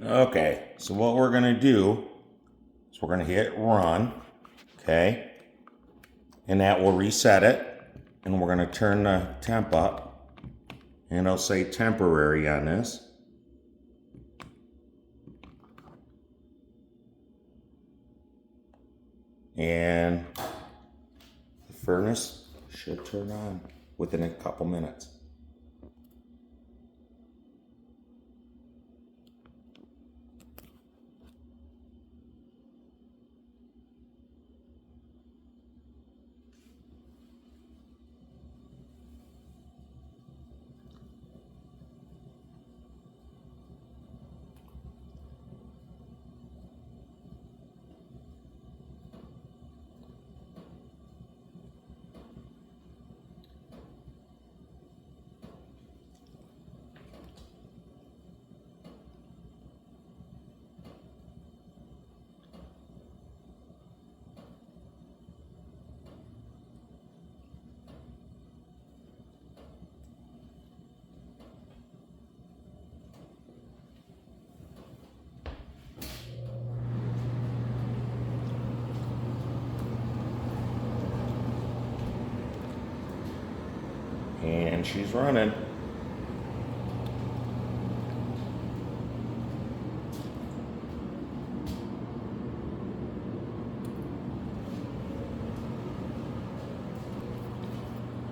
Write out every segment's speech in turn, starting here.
Okay, so what we're gonna do is we're gonna hit run, okay? And that will reset it. And we're gonna turn the temp up. And it'll say temporary on this. And the furnace should turn on within a couple minutes. And she's running.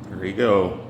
There you go.